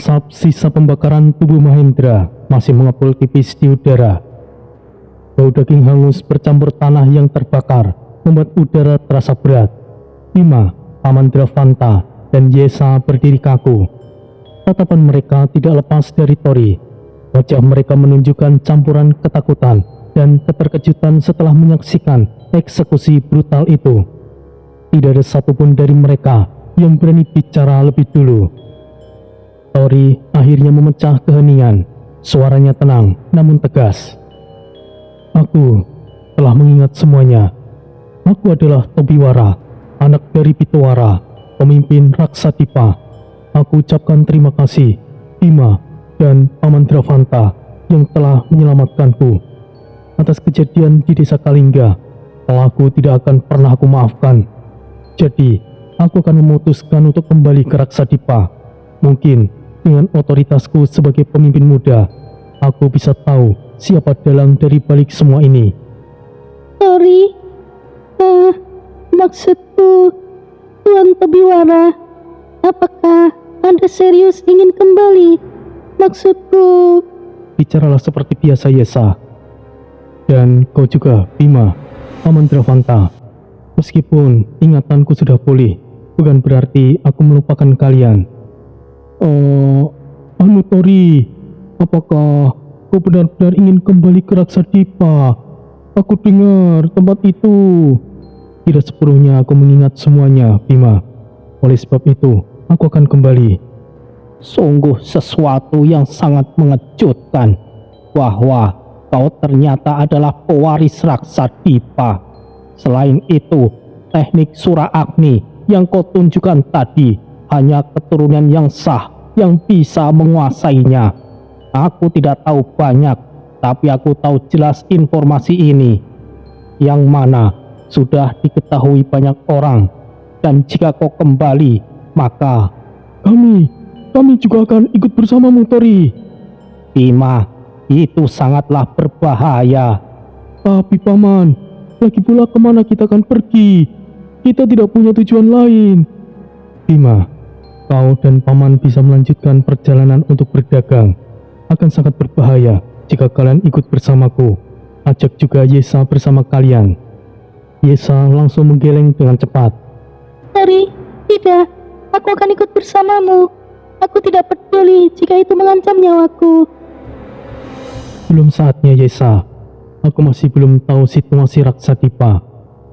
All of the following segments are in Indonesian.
Asap sisa pembakaran tubuh Mahendra masih mengepul tipis di udara. Bau daging hangus bercampur tanah yang terbakar membuat udara terasa berat. Bima, Paman Dravanta, dan Yesa berdiri kaku. Tatapan mereka tidak lepas dari Tori. Wajah mereka menunjukkan campuran ketakutan dan keterkejutan setelah menyaksikan eksekusi brutal itu. Tidak ada satupun dari mereka yang berani bicara lebih dulu. Tori akhirnya memecah keheningan. Suaranya tenang namun tegas. Aku telah mengingat semuanya. Aku adalah Tobiwara, anak dari Pitawara, pemimpin Raksadipa. Aku ucapkan terima kasih Bima dan Paman Dravanta yang telah menyelamatkanku. Atas kejadian di desa Kalingga, pelaku tidak akan pernah aku maafkan. Jadi, aku akan memutuskan untuk kembali ke Raksadipa. Mungkin dengan otoritasku sebagai pemimpin muda, aku bisa tahu siapa dalang dari balik semua ini. Tori, maksudku, Tuan Tobiwara, apakah Anda serius ingin kembali? Maksudku... Bicaralah seperti biasa, Yesa. Dan kau juga, Bima, Paman Dravanta. Meskipun ingatanku sudah pulih, bukan berarti aku melupakan kalian. Tori, apakah kau benar-benar ingin kembali ke Raksadipa? Aku dengar tempat itu. Tidak sepenuhnya aku mengingat semuanya, Bima. Oleh sebab itu, aku akan kembali. Sungguh sesuatu yang sangat mengejutkan bahwa kau ternyata adalah pewaris Raksadipa. Selain itu, teknik Sura Agni yang kau tunjukkan tadi hanya keturunan yang sah yang bisa menguasainya. Aku tidak tahu banyak, tapi aku tahu jelas informasi ini, yang mana sudah diketahui banyak orang. Dan jika kau kembali, maka kami juga akan ikut bersamamu, Tori. Bima, itu sangatlah berbahaya. Tapi Paman, lagi pula kemana kita akan pergi? Kita tidak punya tujuan lain. Bima, kau dan Paman bisa melanjutkan perjalanan untuk berdagang. Akan sangat berbahaya jika kalian ikut bersamaku. Ajak juga Yesa bersama kalian. Yesa langsung menggeleng dengan cepat. Tori, tidak. Aku akan ikut bersamamu. Aku tidak peduli jika itu mengancam nyawaku. Belum saatnya, Yesa. Aku masih belum tahu situasi Raksadipa.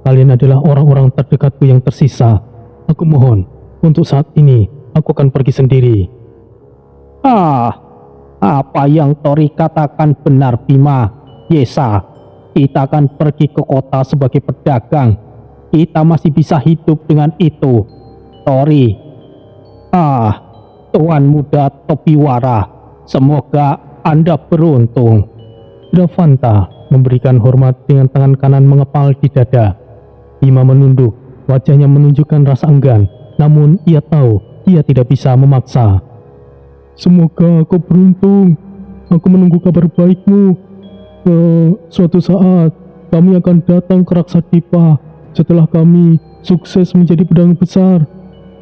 Kalian adalah orang-orang terdekatku yang tersisa. Aku mohon, untuk saat ini, aku akan pergi sendiri. Apa yang Tori katakan benar, Bima. Yesa, kita akan pergi ke kota sebagai pedagang. Kita masih bisa hidup dengan itu. Tori, Tuan muda Tobiwara, semoga Anda beruntung. Dravanta memberikan hormat dengan tangan kanan mengepal di dada. Bima menunduk, wajahnya menunjukkan rasa enggan, namun ia tahu ia tidak bisa memaksa. Semoga kau beruntung. Aku menunggu kabar baikmu. Suatu saat kami akan datang ke Raksadipa setelah kami sukses menjadi pedagang besar.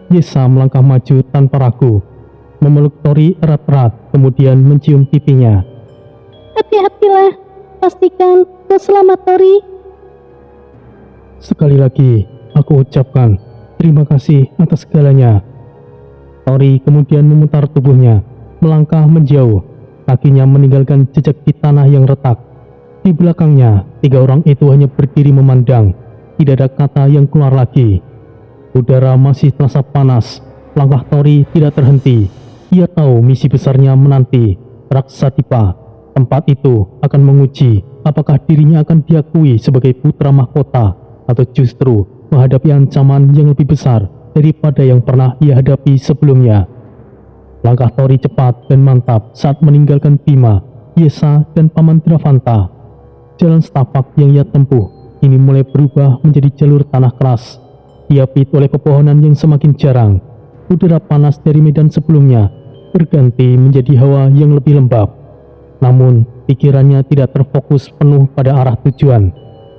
Yesa melangkah maju tanpa ragu, memeluk Tori erat-erat, kemudian mencium pipinya. Hati-hatilah, pastikan kau selamat, Tori. Sekali lagi, aku ucapkan terima kasih atas segalanya. Tori kemudian memutar tubuhnya, melangkah menjauh, kakinya meninggalkan jejak di tanah yang retak. Di belakangnya, 3 orang itu hanya berdiri memandang, tidak ada kata yang keluar lagi. Udara masih terasa panas, langkah Tori tidak terhenti. Ia tahu misi besarnya menanti, Raksadipa. Tempat itu akan menguji apakah dirinya akan diakui sebagai putra mahkota atau justru menghadapi ancaman yang lebih besar daripada yang pernah ia hadapi sebelumnya. Langkah Tori cepat dan mantap saat meninggalkan Bima, Yesa, dan Paman Dravanta. Jalan setapak yang ia tempuh ini mulai berubah menjadi jalur tanah keras, diapit oleh pepohonan yang semakin jarang. Udara panas dari medan sebelumnya berganti menjadi hawa yang lebih lembab. Namun, pikirannya tidak terfokus penuh pada arah tujuan.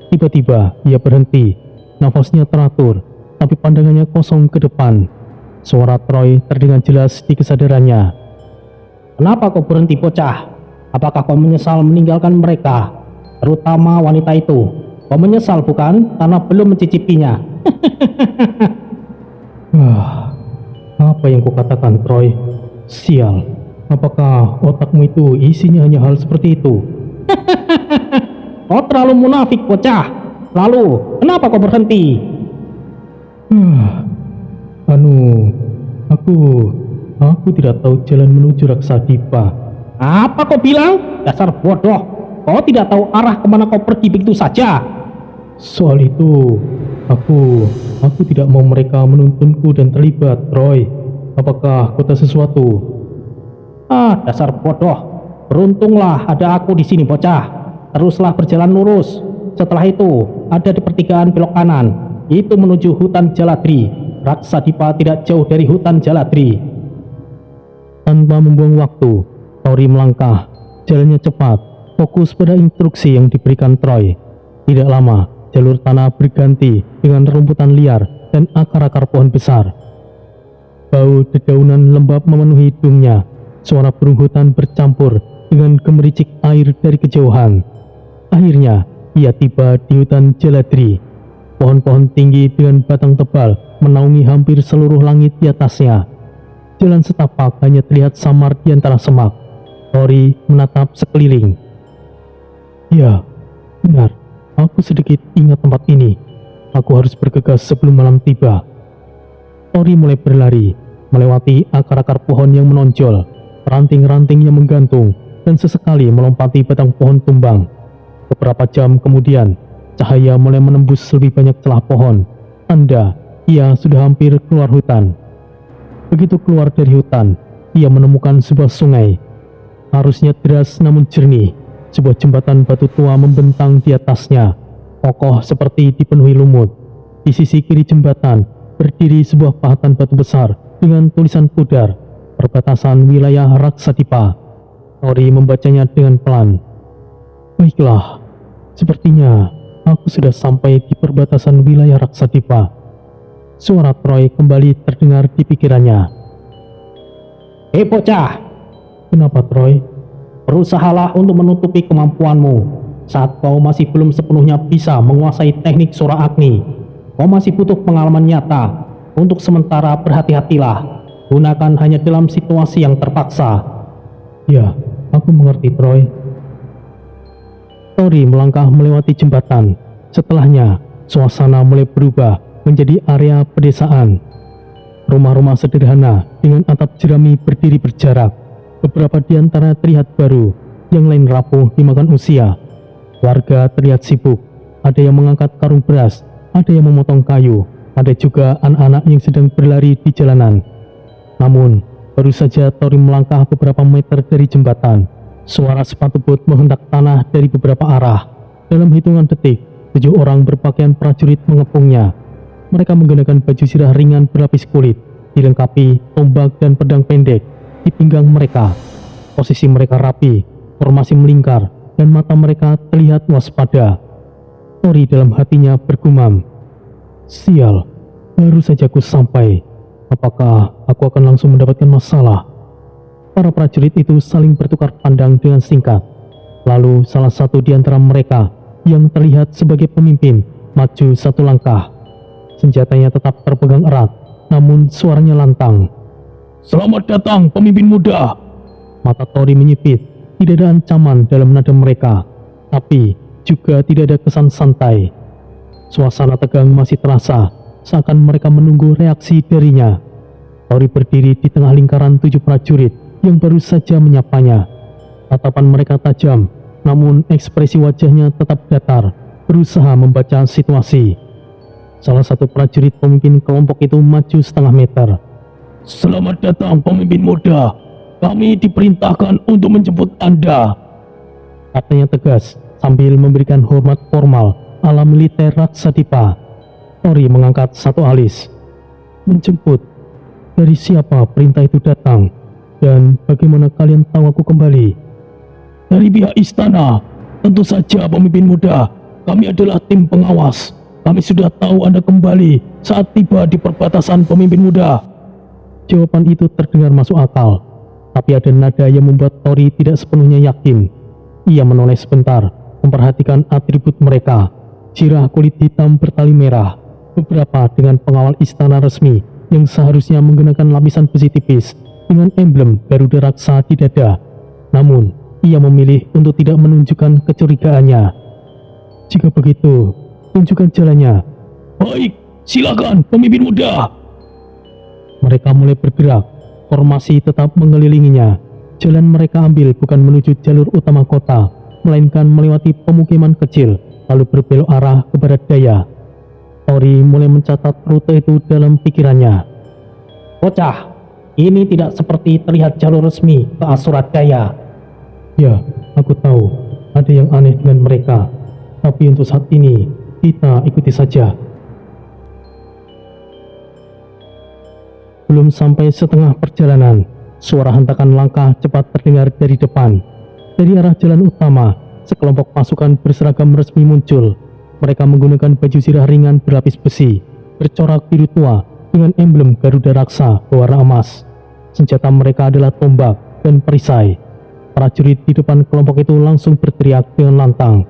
Tiba-tiba, ia berhenti. Nafasnya teratur, tapi pandangannya kosong ke depan. Suara Troy terdengar jelas di kesadarannya. Kenapa kau berhenti bocah? Apakah kau menyesal meninggalkan mereka? Terutama wanita itu. Kau menyesal bukan? Karena belum mencicipinya. Apa yang kau katakan, Troy? Sial, apakah otakmu itu isinya hanya hal seperti itu? Kau terlalu munafik bocah. Lalu, kenapa kau berhenti? Aku tidak tahu jalan menuju Raksadipa. Apa kau bilang? Dasar bodoh. Kau tidak tahu arah kemana kau pergi begitu saja. Soal itu, aku tidak mau mereka menuntunku dan terlibat, Troy. Apakah kau tahu sesuatu? Dasar bodoh. Beruntunglah ada aku di sini bocah. Teruslah berjalan lurus. Setelah itu, ada di pertigaan belok kanan. Itu menuju hutan Jaladri. Raksadipa tidak jauh dari hutan Jaladri. Tanpa membuang waktu, Tori melangkah. Jalannya cepat, fokus pada instruksi yang diberikan Troy. Tidak lama, jalur tanah berganti dengan rumputan liar dan akar-akar pohon besar. Bau dedaunan lembab memenuhi hidungnya. Suara burung hutan bercampur dengan gemericik air dari kejauhan. Akhirnya, ia tiba di hutan Jaladri. Pohon-pohon tinggi dengan batang tebal menaungi hampir seluruh langit di atasnya. Jalan setapak hanya terlihat samar di antara semak. Tori menatap sekeliling. Ya, benar. Aku sedikit ingat tempat ini. Aku harus bergegas sebelum malam tiba. Tori mulai berlari, melewati akar-akar pohon yang menonjol, ranting-ranting yang menggantung, dan sesekali melompati batang pohon tumbang. Beberapa jam kemudian, cahaya mulai menembus lebih banyak celah pohon. Tanda ia sudah hampir keluar hutan. Begitu keluar dari hutan, ia menemukan sebuah sungai. Arusnya deras namun jernih. Sebuah jembatan batu tua membentang di atasnya, kokoh seperti dipenuhi lumut. Di sisi kiri jembatan berdiri sebuah pahatan batu besar dengan tulisan pudar, perbatasan wilayah Raksadipa. Tori membacanya dengan pelan. Baiklah, sepertinya aku sudah sampai di perbatasan wilayah Raksadipa. Suara Troy kembali terdengar di pikirannya. Hei bocah, Kenapa, Troy? berusahalah untuk menutupi kemampuanmu. Saat kau masih belum sepenuhnya bisa menguasai teknik Sura Agni, kau masih butuh pengalaman nyata. Untuk sementara berhati-hatilah. Gunakan hanya dalam situasi yang terpaksa. Ya, aku mengerti, Troy. Tori melangkah melewati jembatan. Setelahnya, suasana mulai berubah menjadi area pedesaan. Rumah-rumah sederhana dengan atap jerami berdiri berjarak. Beberapa di antara terlihat baru, yang lain rapuh dimakan usia. Warga terlihat sibuk. Ada yang mengangkat karung beras, ada yang memotong kayu, ada juga anak-anak yang sedang berlari di jalanan. Namun, baru saja Tori melangkah beberapa meter dari jembatan, suara sepatu bot menghentak tanah dari beberapa arah. Dalam hitungan detik, 7 orang berpakaian prajurit mengepungnya. Mereka menggunakan baju sirah ringan berlapis kulit, dilengkapi tombak dan pedang pendek di pinggang mereka. Posisi mereka rapi, formasi melingkar, dan mata mereka terlihat waspada. Tori dalam hatinya bergumam, sial, baru saja aku sampai. Apakah aku akan langsung mendapatkan masalah? Para prajurit itu saling bertukar pandang dengan singkat. Lalu salah satu di antara mereka yang terlihat sebagai pemimpin maju satu langkah. Senjatanya tetap terpegang erat, namun suaranya lantang. Selamat datang pemimpin muda. Mata Tori menyipit. Tidak ada ancaman dalam nada mereka, tapi juga tidak ada kesan santai. Suasana tegang masih terasa, seakan mereka menunggu reaksi darinya. Tori berdiri di tengah lingkaran 7 prajurit yang baru saja menyapanya. Tatapan mereka tajam, namun ekspresi wajahnya tetap datar, berusaha membaca situasi. Salah satu prajurit pemimpin kelompok itu maju setengah meter. Selamat datang pemimpin muda. Kami diperintahkan untuk menjemput Anda. Katanya tegas sambil memberikan hormat formal ala militer Raksadipa. Tori mengangkat satu alis. Menjemput? Dari siapa perintah itu datang? Dan bagaimana kalian tahu aku kembali? Dari pihak istana. Tentu saja pemimpin muda. Kami adalah tim pengawas. Kami sudah tahu Anda kembali saat tiba di perbatasan pemimpin muda. Jawaban itu terdengar masuk akal. Tapi ada nada yang membuat Tori tidak sepenuhnya yakin. Ia menoleh sebentar, memperhatikan atribut mereka. Jirah kulit hitam bertali merah, beberapa dengan pengawal istana resmi yang seharusnya menggunakan lapisan besi tipis dengan emblem Garuda Raksa di dada. Namun, ia memilih untuk tidak menunjukkan kecurigaannya. Jika begitu, tunjukkan jalannya. Baik, silakan pemimpin muda. Mereka mulai bergerak, formasi tetap mengelilinginya. Jalan mereka ambil bukan menuju jalur utama kota, melainkan melewati pemukiman kecil, lalu berbelok arah ke barat daya. Tori mulai mencatat rute itu dalam pikirannya. Bocah, ini tidak seperti terlihat jalur resmi ke Asurat Daya. Ya, aku tahu ada yang aneh dengan mereka. Tapi untuk saat ini, kita ikuti saja. Belum sampai setengah perjalanan, suara hentakan langkah cepat terdengar dari depan. Dari arah jalan utama, sekelompok pasukan berseragam resmi muncul. Mereka menggunakan baju zirah ringan berlapis besi, bercorak biru tua dengan emblem Garuda Raksa berwarna emas. Senjata mereka adalah tombak dan perisai. Prajurit di depan kelompok itu langsung berteriak dengan lantang.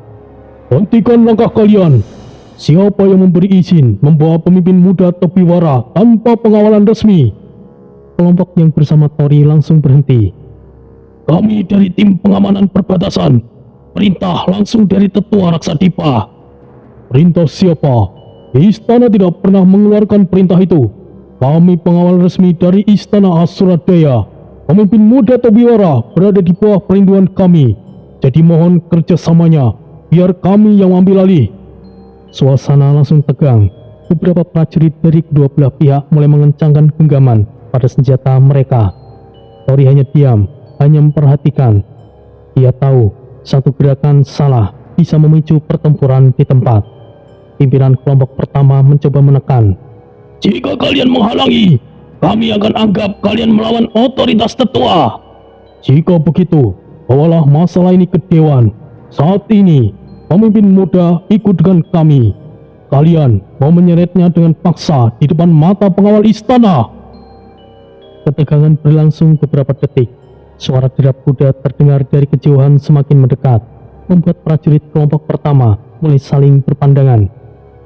Hentikan langkah kalian! Siapa yang memberi izin membawa pemimpin muda Tobiwara tanpa pengawalan resmi? Kelompok yang bersama Tori langsung berhenti. Kami dari tim pengamanan perbatasan. Perintah langsung dari Tetua Raksadipa. Perintah siapa? Istana tidak pernah mengeluarkan perintah itu. Kami pengawal resmi dari Istana Asuradaya. Pemimpin muda Tobiwara berada di bawah perlindungan kami. Jadi mohon kerjasamanya, biar kami yang ambil alih. Suasana langsung tegang. Beberapa prajurit dari kedua belah pihak mulai mengencangkan genggaman pada senjata mereka. Tori hanya diam, hanya memperhatikan. Ia tahu satu gerakan salah bisa memicu pertempuran di tempat. Pimpinan kelompok pertama mencoba menekan. Jika kalian menghalangi, kami akan anggap kalian melawan otoritas tetua. Jika begitu, bawalah masalah ini ke Dewan. Saat ini, pemimpin muda ikut dengan kami. Kalian mau menyeretnya dengan paksa di depan mata pengawal istana. Ketegangan berlangsung beberapa detik. Suara derap kuda terdengar dari kejauhan semakin mendekat, membuat prajurit kelompok pertama mulai saling berpandangan.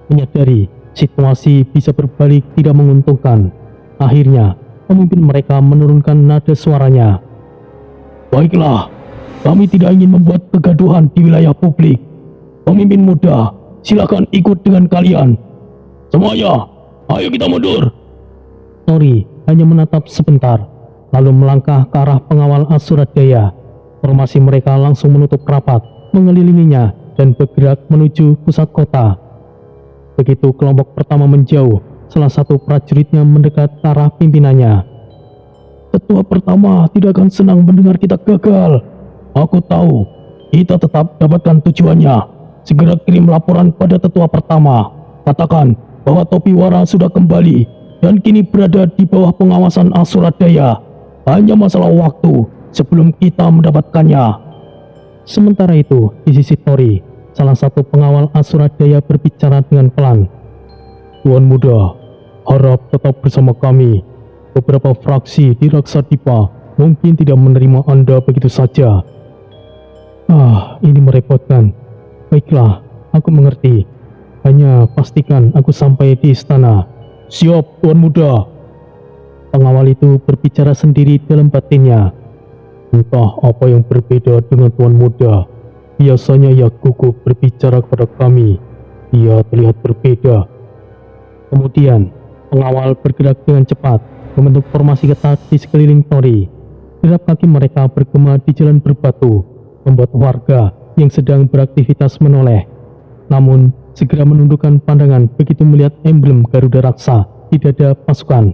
Menyadari situasi bisa berbalik tidak menguntungkan. Akhirnya, pemimpin mereka menurunkan nada suaranya. Baiklah, kami tidak ingin membuat kegaduhan di wilayah publik. Pemimpin muda, silakan ikut dengan kalian. Semuanya, ayo kita mundur. Tori hanya menatap sebentar, lalu melangkah ke arah pengawal Asuradaya. Formasi mereka langsung menutup rapat, mengelilinginya, dan bergerak menuju pusat kota. Begitu kelompok pertama menjauh, salah satu prajuritnya mendekat ke arah pimpinannya. Tetua pertama tidak akan senang mendengar kita gagal. Aku tahu, kita tetap dapatkan tujuannya. Segera kirim laporan pada tetua pertama. Katakan bahwa Tobiwara sudah kembali dan kini berada di bawah pengawasan Asuradaya. Hanya masalah waktu sebelum kita mendapatkannya. Sementara itu, di sisi Tori, salah satu pengawal Asuradaya berbicara dengan pelan. Tuan muda, harap tetap bersama kami. Beberapa fraksi di Raksadipa mungkin tidak menerima Anda begitu saja. Ini merepotkan. Baiklah, aku mengerti. Hanya pastikan aku sampai di istana. Siap, Tuan muda. Pengawal itu berbicara sendiri dalam batinnya. Entah apa yang berbeda dengan Tuan muda. Biasanya ia gugup berbicara kepada kami. Ia terlihat berbeda. Kemudian, pengawal bergerak dengan cepat, membentuk formasi ketat di sekeliling Tori. Derap kaki mereka bergema di jalan berbatu, membuat warga yang sedang beraktivitas menoleh. Namun, segera menundukkan pandangan begitu melihat emblem Garuda Raksa di dada pasukan.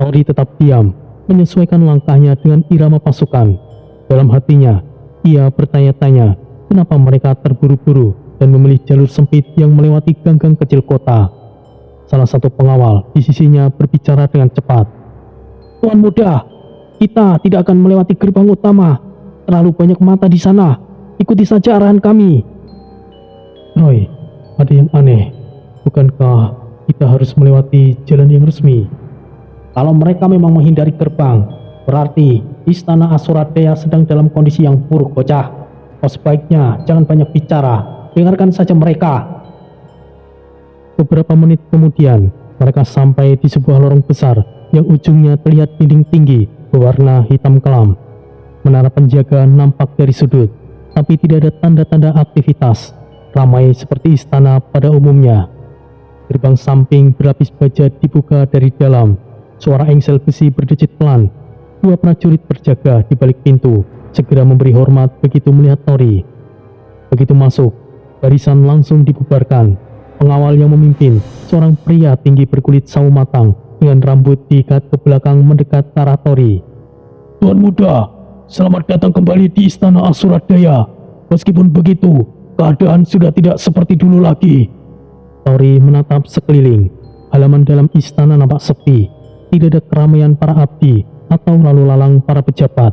Tori tetap diam, menyesuaikan langkahnya dengan irama pasukan. Dalam hatinya, ia bertanya-tanya kenapa mereka terburu-buru dan memilih jalur sempit yang melewati gang-gang kecil kota. Salah satu pengawal di sisinya berbicara dengan cepat. Tuan muda, kita tidak akan melewati gerbang utama. Terlalu banyak mata di sana. Ikuti saja arahan kami. Roy, ada yang aneh. Bukankah kita harus melewati jalan yang resmi? Kalau mereka memang menghindari gerbang, berarti Istana Asuradaya sedang dalam kondisi yang buruk, bocah. Kau sebaiknya jangan banyak bicara, dengarkan saja mereka. Beberapa menit kemudian, mereka sampai di sebuah lorong besar yang ujungnya terlihat dinding tinggi berwarna hitam kelam. Menara penjaga nampak dari sudut, tapi tidak ada tanda-tanda aktivitas. Ramai seperti istana pada umumnya. Gerbang samping berlapis baja dibuka dari dalam. Suara engsel besi berdecit pelan. Dua prajurit berjaga di balik pintu, segera memberi hormat begitu melihat Tori. Begitu masuk, barisan langsung dibubarkan. Pengawal yang memimpin, seorang pria tinggi berkulit sawo matang dengan rambut diikat ke belakang mendekat ke arah Tori. Tuan muda, selamat datang kembali di Istana Asuradaya. Meskipun begitu, keadaan sudah tidak seperti dulu lagi. Tori menatap sekeliling. Halaman dalam istana nampak sepi. Tidak ada keramaian para abdi atau lalu lalang para pejabat.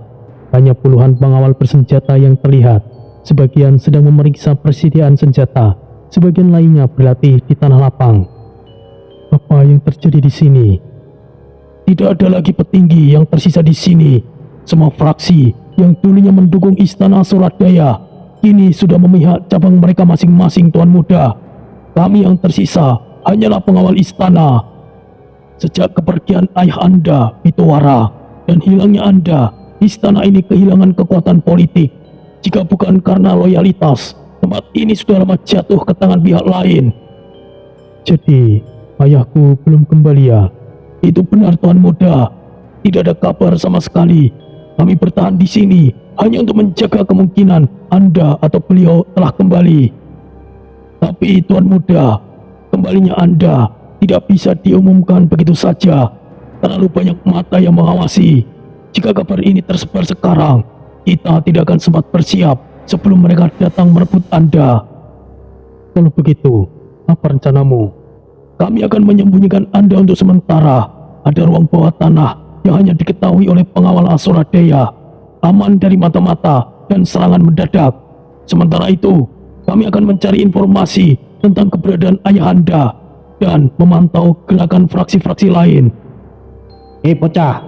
Hanya puluhan pengawal bersenjata yang terlihat. Sebagian sedang memeriksa persediaan senjata. Sebagian lainnya berlatih di tanah lapang. Apa yang terjadi di sini? Tidak ada lagi petinggi yang tersisa di sini. Semua fraksi yang dulunya mendukung Istana Asuradaya kini sudah memihak cabang mereka masing-masing, Tuan Muda. Kami yang tersisa hanyalah pengawal istana. Sejak kepergian ayah Anda, Pitowara, dan hilangnya Anda, istana ini kehilangan kekuatan politik. Jika bukan karena loyalitas, tempat ini sudah lama jatuh ke tangan pihak lain. Jadi, ayahku belum kembali ya? Itu benar, Tuan Muda. Tidak ada kabar sama sekali. Kami bertahan di sini hanya untuk menjaga kemungkinan Anda atau beliau telah kembali. Tapi Tuan Muda, kembalinya Anda tidak bisa diumumkan begitu saja. Terlalu banyak mata yang mengawasi. Jika kabar ini tersebar sekarang, kita tidak akan sempat bersiap sebelum mereka datang merebut Anda. Kalau begitu, apa rencanamu? Kami akan menyembunyikan Anda untuk sementara. Ada ruang bawah tanah yang hanya diketahui oleh pengawal Asuradaya, aman dari mata-mata dan serangan mendadak. Sementara itu, kami akan mencari informasi tentang keberadaan ayah Anda dan memantau gerakan fraksi-fraksi lain. Bocah,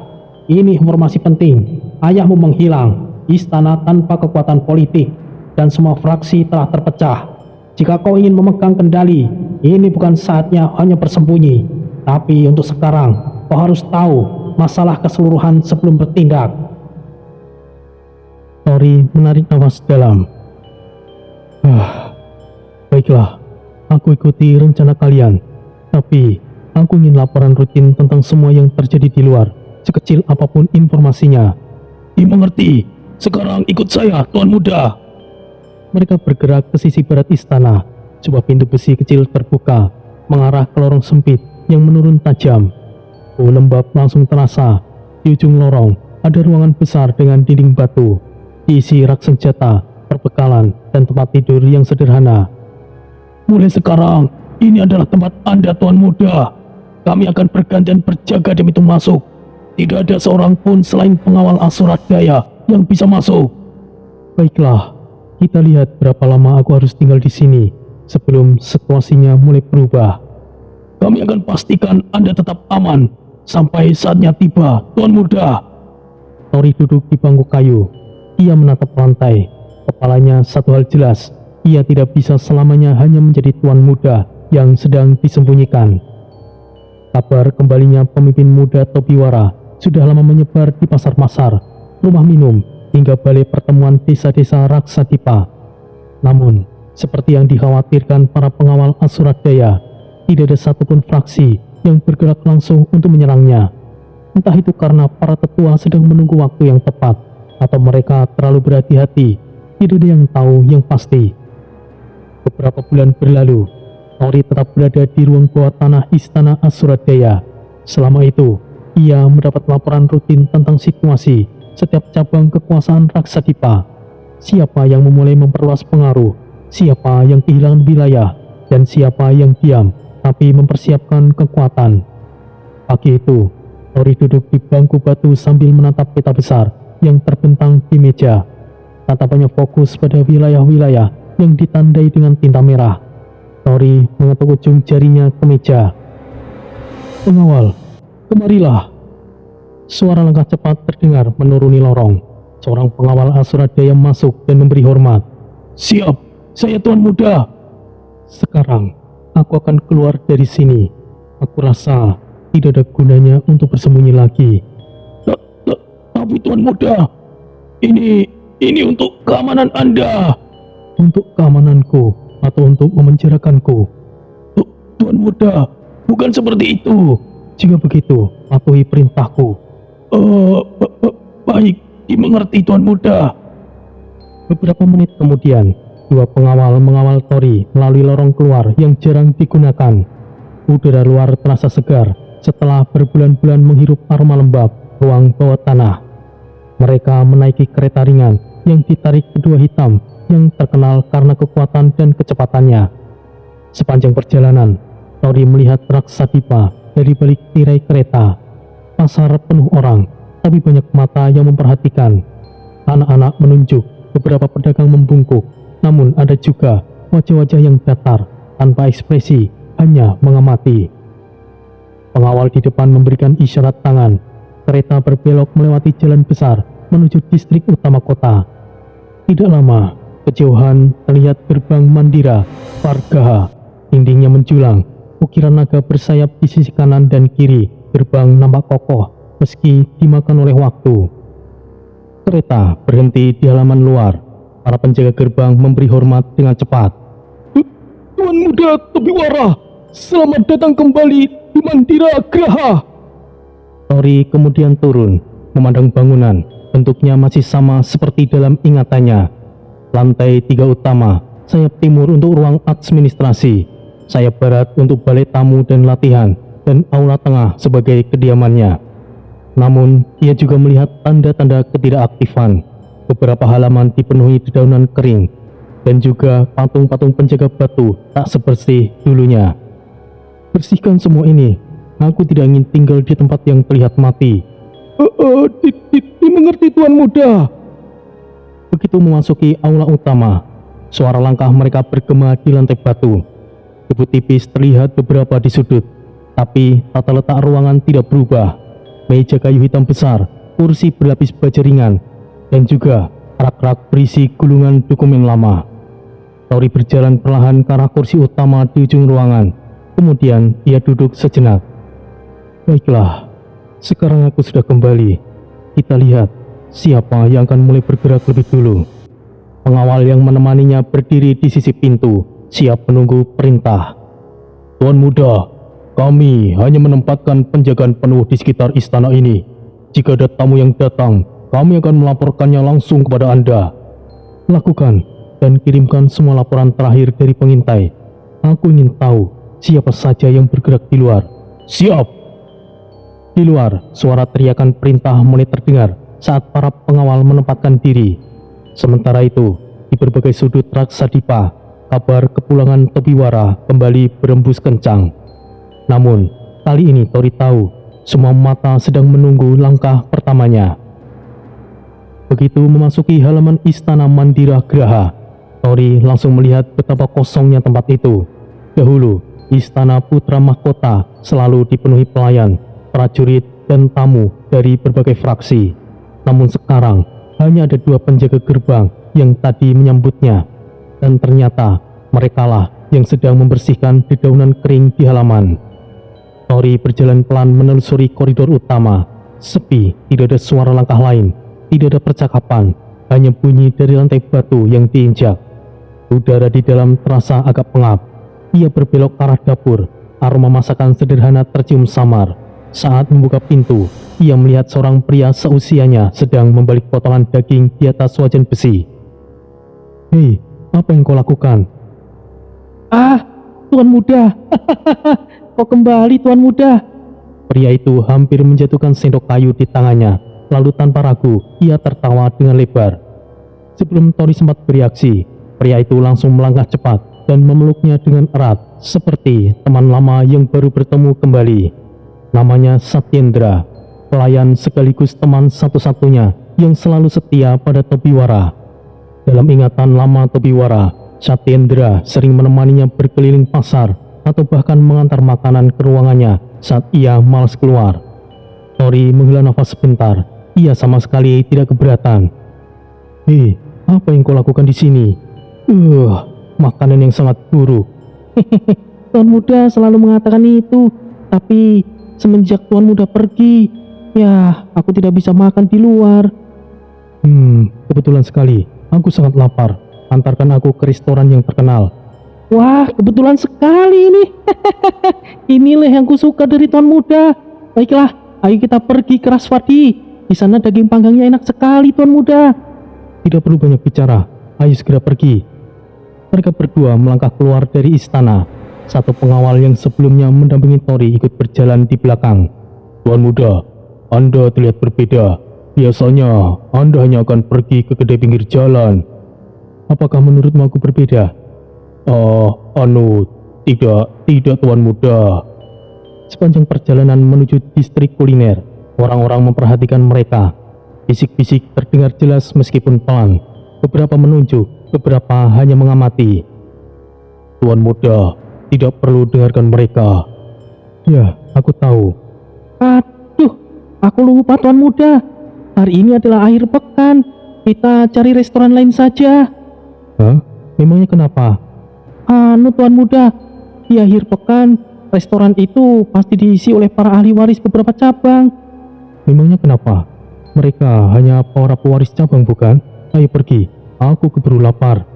ini informasi penting. Ayahmu menghilang, istana tanpa kekuatan politik, dan semua fraksi telah terpecah. Jika kau ingin memegang kendali, ini bukan saatnya hanya bersembunyi. Tapi untuk sekarang, kau harus tahu masalah keseluruhan sebelum bertindak. Tori menarik nafas dalam. Baiklah, aku ikuti rencana kalian. Tapi, aku ingin laporan rutin tentang semua yang terjadi di luar, sekecil apapun informasinya. Dimengerti. Sekarang ikut saya, Tuan Muda. Mereka bergerak ke sisi barat istana. Sebuah pintu besi kecil terbuka, mengarah ke lorong sempit yang menurun tajam. Bau lembab langsung terasa. Di ujung lorong, ada ruangan besar dengan dinding batu, diisi rak senjata, perbekalan, dan tempat tidur yang sederhana. Mulai sekarang, ini adalah tempat Anda, Tuan Muda. Kami akan bergantian berjaga di pintu masuk. Tidak ada seorang pun selain pengawal Asuradaya yang bisa masuk. Baiklah, kita lihat berapa lama aku harus tinggal di sini sebelum situasinya mulai berubah. Kami akan pastikan Anda tetap aman sampai saatnya tiba, Tuan Muda. Tori duduk di bangku kayu. Ia menatap lantai. Kepalanya satu hal jelas, ia tidak bisa selamanya hanya menjadi tuan muda yang sedang disembunyikan. Kabar kembalinya pemimpin muda Tobiwara sudah lama menyebar di pasar-pasar, rumah minum, hingga balai pertemuan desa-desa Raksadipa. Namun, seperti yang dikhawatirkan para pengawal Asuradaya, tidak ada satupun fraksi yang bergerak langsung untuk menyerangnya. Entah itu karena para tetua sedang menunggu waktu yang tepat, atau mereka terlalu berhati-hati. Tidak ada yang tahu yang pasti. Beberapa bulan berlalu, Tori tetap berada di ruang bawah tanah istana Asuradaya. Selama itu, ia mendapat laporan rutin tentang situasi setiap cabang kekuasaan Raksadipa. Siapa yang memulai memperluas pengaruh, siapa yang kehilangan wilayah, dan siapa yang diam tapi mempersiapkan kekuatan. Pagi itu, Tori duduk di bangku batu sambil menatap peta besar yang terbentang di meja. Tatapannya fokus pada wilayah-wilayah yang ditandai dengan tinta merah. Tori mengetuk ujung jarinya ke meja. "Pengawal, kemarilah." Suara langkah cepat terdengar menuruni lorong. Seorang pengawal Asuradaya masuk dan memberi hormat. Siap, saya Tuan Muda. Sekarang, aku akan keluar dari sini. Aku rasa tidak ada gunanya untuk bersembunyi lagi. Tapi Tuan Muda, ini untuk keamanan Anda. Untuk keamananku atau untuk memenjarakanku? Tuan Muda, bukan seperti itu. Jika begitu, patuhi perintahku. Baik, dimengerti Tuan Muda. Beberapa menit kemudian, dua pengawal mengawal Tori melalui lorong keluar yang jarang digunakan. Udara luar terasa segar setelah berbulan-bulan menghirup aroma lembab ruang bawah tanah. Mereka menaiki kereta ringan yang ditarik kedua hitam yang terkenal karena kekuatan dan kecepatannya. Sepanjang perjalanan, Tori melihat Raksadipa dari balik tirai kereta. Pasar penuh orang, tapi banyak mata yang memperhatikan. Anak-anak menunjuk, beberapa pedagang membungkuk, namun ada juga wajah-wajah yang datar, tanpa ekspresi, hanya mengamati. Pengawal di depan memberikan isyarat tangan. Kereta berbelok melewati jalan besar menuju distrik utama kota. Tidak lama, kejauhan terlihat gerbang Mandira, Vargaha. Dindingnya menjulang, ukiran naga bersayap di sisi kanan dan kiri. Gerbang nampak kokoh meski dimakan oleh waktu. Kereta berhenti di halaman luar. Para penjaga gerbang memberi hormat dengan cepat. Tuan Muda Tobiwara, selamat datang kembali di Mandira Graha. Tori kemudian turun, memandang bangunan. Bentuknya masih sama seperti dalam ingatannya. Lantai 3 utama, sayap timur untuk ruang administrasi, sayap barat untuk balai tamu dan latihan, dan aula tengah sebagai kediamannya. Namun, ia juga melihat tanda-tanda ketidakaktifan. Beberapa halaman dipenuhi dedaunan kering, dan juga patung-patung penjaga batu tak sebersih dulunya. Bersihkan semua ini. Aku tidak ingin tinggal di tempat yang terlihat mati. Dimengerti Tuan Muda. Begitu memasuki aula utama, suara langkah mereka bergema di lantai batu. Debu tipis terlihat beberapa di sudut. Tapi tata letak ruangan tidak berubah. Meja kayu hitam besar, kursi berlapis baja ringan, dan juga rak-rak berisi gulungan dokumen lama. Tori berjalan perlahan ke arah kursi utama di ujung ruangan. Kemudian ia duduk sejenak. Baiklah, sekarang aku sudah kembali. Kita lihat siapa yang akan mulai bergerak lebih dulu. Pengawal yang menemaninya berdiri di sisi pintu, siap menunggu perintah. Tuan Muda, kami hanya menempatkan penjagaan penuh di sekitar istana ini. Jika ada tamu yang datang, kami akan melaporkannya langsung kepada Anda. Lakukan dan kirimkan semua laporan terakhir dari pengintai. Aku ingin tahu siapa saja yang bergerak di luar. Siap! Di luar, suara teriakan perintah mulai terdengar saat para pengawal menempatkan diri. Sementara itu, di berbagai sudut Raksadipa, kabar kepulangan Tobiwara kembali berembus kencang. Namun, kali ini Tori tahu, semua mata sedang menunggu langkah pertamanya. Begitu memasuki halaman istana Mandira Graha, Tori langsung melihat betapa kosongnya tempat itu. Dahulu, istana Putra Mahkota selalu dipenuhi pelayan, prajurit, dan tamu dari berbagai fraksi. Namun sekarang, hanya ada 2 penjaga gerbang yang tadi menyambutnya. Dan ternyata, merekalah yang sedang membersihkan dedaunan kering di halaman. Tori berjalan pelan menelusuri koridor utama. Sepi, tidak ada suara langkah lain, tidak ada percakapan, hanya bunyi dari lantai batu yang diinjak. Udara di dalam terasa agak pengap. Ia berbelok ke arah dapur. Aroma masakan sederhana tercium samar. Saat membuka pintu, ia melihat seorang pria seusianya sedang membalik potongan daging di atas wajan besi. Hei, apa yang kau lakukan? Tuan Muda. Kau kembali, Tuan Muda. Pria itu hampir menjatuhkan sendok kayu di tangannya. Lalu tanpa ragu, ia tertawa dengan lebar. Sebelum Tori sempat bereaksi, pria itu langsung melangkah cepat dan memeluknya dengan erat, seperti teman lama yang baru bertemu kembali. Namanya Satyendra, pelayan sekaligus teman satu-satunya yang selalu setia pada Tobiwara. Dalam ingatan lama Tobiwara, Satyendra sering menemaninya berkeliling pasar atau bahkan mengantar makanan ke ruangannya saat ia malas keluar. Tori menghela nafas sebentar. Ia sama sekali tidak keberatan. Hei, apa yang kau lakukan di sini? Makanan yang sangat buruk. Tuan Muda selalu mengatakan itu, tapi semenjak Tuan Muda pergi, ya aku tidak bisa makan di luar. Kebetulan sekali. Aku sangat lapar. Antarkan aku ke restoran yang terkenal. Wah, kebetulan sekali ini. Inilah yang kusuka dari Tuan Muda. Baiklah, ayo kita pergi ke Raswati. Di sana daging panggangnya enak sekali, Tuan Muda. Tidak perlu banyak bicara. Ayo segera pergi. Mereka berdua melangkah keluar dari istana. Satu pengawal yang sebelumnya mendampingi Tori ikut berjalan di belakang. Tuan Muda, Anda terlihat berbeda. Biasanya Anda hanya akan pergi ke kedai pinggir jalan. Apakah menurutmu aku berbeda? Tidak Tuan Muda. Sepanjang perjalanan menuju distrik kuliner, orang-orang memperhatikan mereka. Bisik-bisik terdengar jelas meskipun pelan. Beberapa menunjuk, beberapa hanya mengamati. Tuan Muda, tidak perlu dengarkan mereka. Ya, aku tahu. Aduh, aku lupa Tuan Muda. Hari ini adalah akhir pekan. Kita cari restoran lain saja. Hah? Memangnya kenapa? Tuan Muda, di akhir pekan, restoran itu pasti diisi oleh para ahli waris beberapa cabang. Memangnya kenapa? Mereka hanya para pewaris cabang, bukan? Ayo pergi, aku keburu lapar.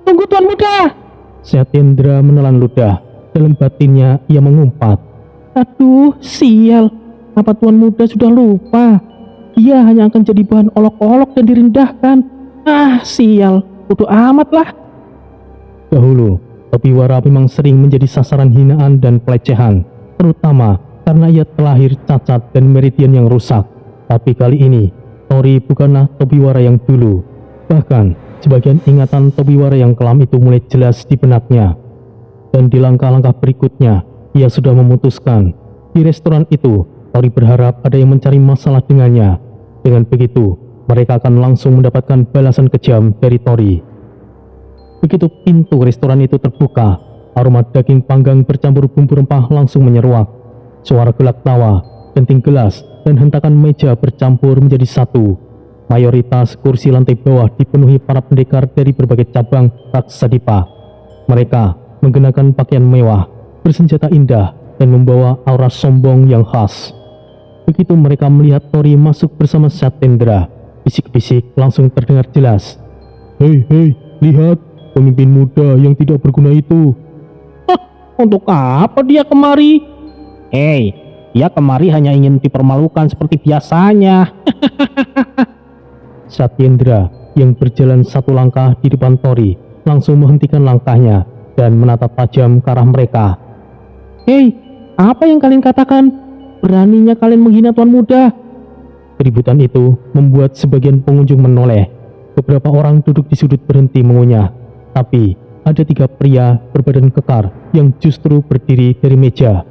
Tunggu Tuan Muda. Satyendra menelan ludah. Dalam batinnya ia mengumpat. Aduh, sial. Apa Tuan Muda sudah lupa? Dia hanya akan jadi bahan olok-olok dan direndahkan. Sial. Bodoh amat lah. Dahulu, Tobiwara memang sering menjadi sasaran hinaan dan pelecehan, terutama karena ia terlahir cacat dan meridian yang rusak. Tapi kali ini, Tori bukanlah Tobiwara yang dulu. Bahkan, sebagian ingatan Tobiwara yang kelam itu mulai jelas di benaknya. Dan di langkah-langkah berikutnya, ia sudah memutuskan. Di restoran itu, Tori berharap ada yang mencari masalah dengannya. Dengan begitu, mereka akan langsung mendapatkan balasan kejam dari Tori. Begitu pintu restoran itu terbuka, aroma daging panggang bercampur bumbu rempah langsung menyeruak. Suara gelak tawa, denting gelas, dan hentakan meja bercampur menjadi satu. Mayoritas kursi lantai bawah dipenuhi para pendekar dari berbagai cabang Raksadipa. Mereka menggunakan pakaian mewah, bersenjata indah, dan membawa aura sombong yang khas. Begitu mereka melihat Tori masuk bersama Satyendra, bisik-bisik langsung terdengar jelas. Hei, lihat! Pemimpin muda yang tidak berguna itu. Untuk apa dia kemari? Dia kemari hanya ingin dipermalukan seperti biasanya. Satyendra yang berjalan satu langkah di depan Tori langsung menghentikan langkahnya dan menatap tajam ke arah mereka. Apa yang kalian katakan? Beraninya kalian menghina Tuan Muda? Keributan itu membuat sebagian pengunjung menoleh. Beberapa orang duduk di sudut berhenti mengunyah. Tapi ada 3 pria berbadan kekar yang justru berdiri dari meja.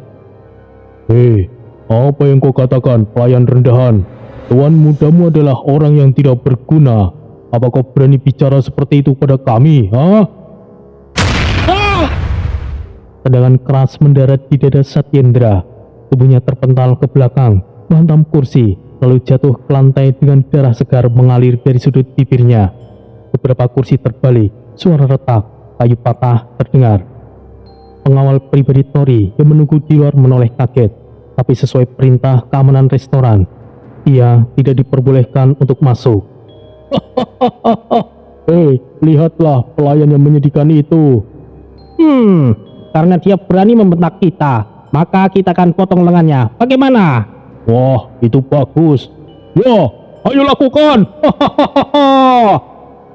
Apa yang kau katakan, pelayan rendahan? Tuan mudamu adalah orang yang tidak berguna. Apa kau berani bicara seperti itu pada kami, Tendangan keras mendarat di dada Satyendra. Tubuhnya terpental ke belakang, menghantam kursi, lalu jatuh ke lantai dengan darah segar mengalir dari sudut bibirnya. Beberapa kursi terbalik. Suara retak, kayu patah terdengar. Pengawal pribadi Tori yang menunggu di luar menoleh kaget, tapi sesuai perintah keamanan restoran, ia tidak diperbolehkan untuk masuk. Lihatlah pelayan yang menyedihkan itu. Karena dia berani membentak kita, maka kita akan potong lengannya. Bagaimana? Wah, itu bagus. Ya, ayo lakukan.